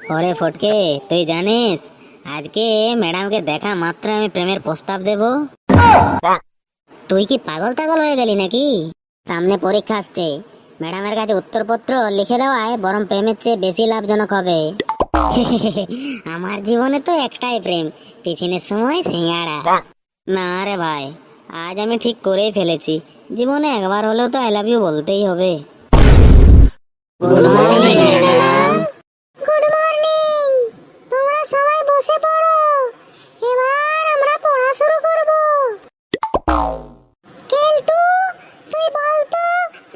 ওরে ফটকে, তুই জানিস আজকে ম্যাডামকে দেখা মাত্র আমি প্রেমের প্রস্তাব দেব। তুই কি পাগল টাগল হয়ে গেলি নাকি? সামনে পরীক্ষা আসছে, ম্যাডামের কাছে উত্তরপত্র লিখে দেওয়ায় বরং প্রেমের চেয়ে বেশি লাভজনক হবে। আমার জীবনে তো একটাই প্রেম, টিফিনের সময় সিঙ্গাড়া। না রে ভাই, আজ আমি ঠিক করেই ফেলেছি, জীবনে একবার হলেও তো আই লাভ ইউ বলতেই হবে। Good morning madam. Good morning. তোমরা সবাই বসে পড়ো, এবার আমরা পড়া শুরু করব। কেলটু, তুই বল তো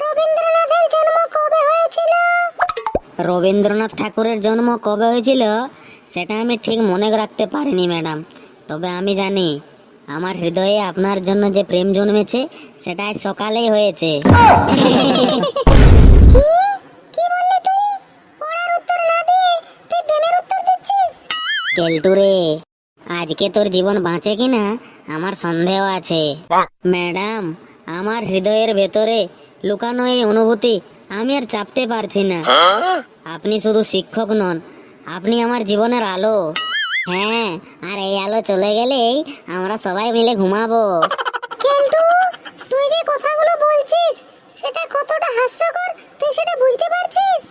রবীন্দ্রনাথের জন্ম কবে হয়েছিল? রবীন্দ্রনাথ ঠাকুরের জন্ম কবে হয়েছিল সেটা আমি ঠিক মনে রাখতে পারিনি ম্যাডাম, তবে আমি জানি আমার হৃদয়ে আপনার জন্য যে প্রেম জন্মেছে সেটা আজ সকালেই হয়েছে। কি কি বললি তুই? পড়ার উত্তর না দিয়ে তুই প্রেমের উত্তর দিচ্ছিস? কেলটু রে, আজকে তোর জীবন বাঁচে কিনা আমার সন্দেহ আছে। ম্যাডাম, আমার হৃদয়ের ভেতরে লুকানো এই অনুভূতি আমি আর চাপতে পারছি না। আপনি শুধু শিক্ষক নন, আপনি আমার জীবনের আলো। হ্যাঁ, আর এই আলো চলে গেলেই আমরা সবাই মিলে ঘুমাবো। কেলটু, তুই যে কথাগুলো বলছিস সেটা কতটা হাস্যকর তুই সেটা বুঝতে পারছিস?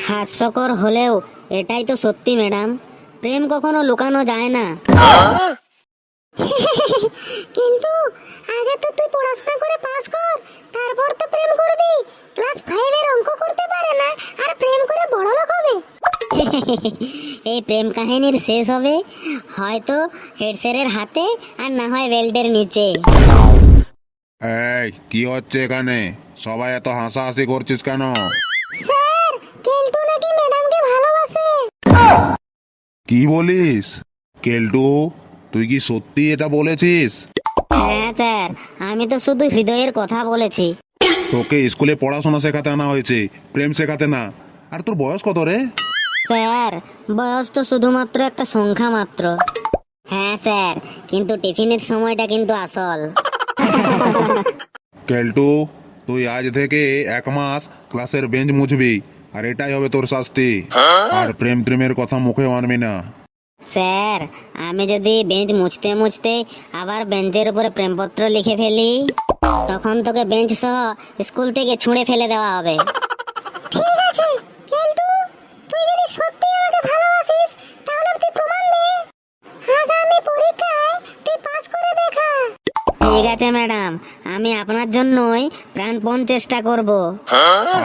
হাস্যকর হলেও এটাই তো সত্যি ম্যাডাম, প্রেম কখনো লুকানো যায় না। কিন্তু আগে তো তুই পড়াশোনা করে পাস কর, তারপর তো প্রেম করবি। ক্লাস 5 এর অঙ্ক করতে পারে না আর প্রেম করে বড়লোক হবে? এই প্রেম কাহিনীর শেষ হবে হয়তো হেড স্যারের হাতে, আর না হয় বেল্টের নিচে। এই কি হচ্ছে এখানে? সবাই এত হাসাহাসি করছিস কেন? স্যার, কেলটু নাকি ম্যাডামকে ভালোবাসে। কি বলিস? কেলটু, তুই কি সত্যি এটা বলেছিস? হ্যাঁ স্যার, আমি তো শুধু হৃদয়ের কথা বলেছি। তোকে স্কুলে পড়াশোনা শেখাতে আনা হয়েছে, প্রেম শেখাতে না। আর তোর বয়স কত রে? স্যার, বয়স তো শুধুমাত্র একটা সংখ্যা মাত্র। হ্যাঁ স্যার, কিন্তু টিফিনের সময়টা কিন্তু আসল। কেলটু, তুই আজ থেকে 1 মাস ক্লাসের বেঞ্চ মুছবি, আর এটাই হবে তোর শাস্তি। আর প্রেমের কথা মুখে আনবি না। স্যার, আমি যদি বেঞ্চ মুছতে মুছতে আবার বেঞ্চের উপরে প্রেমপত্র লিখে ফেলি, তখন তোকে বেঞ্চ সহ স্কুল থেকে ছুঁড়ে ফেলে দেওয়া হবে। ঠিক আছে কেলটু, তুই যদি সত্যি আমাকে ভালোবাসিস তাহলে তুই প্রমাণ দে। আগামী পরীক্ষায় তুই পাস করে দেখা। ঠিক আছে ম্যাডাম, আমি আপনার জন্যই প্রাণপণ চেষ্টা করব।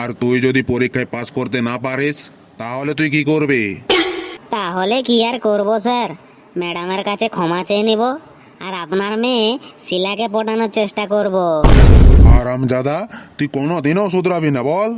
আর তুই যদি পরীক্ষায় পাস করতে না পারিস তাহলে তুই কি করবি? তাহলে কি আর করব স্যার, ম্যাডামের কাছে ক্ষমা চেয়ে নিব, আর আপনার মেয়ে শিলাকে পটানোর চেষ্টা করব। আরামজাদা, তুই কোনোদিনও শুধরাবি না বল।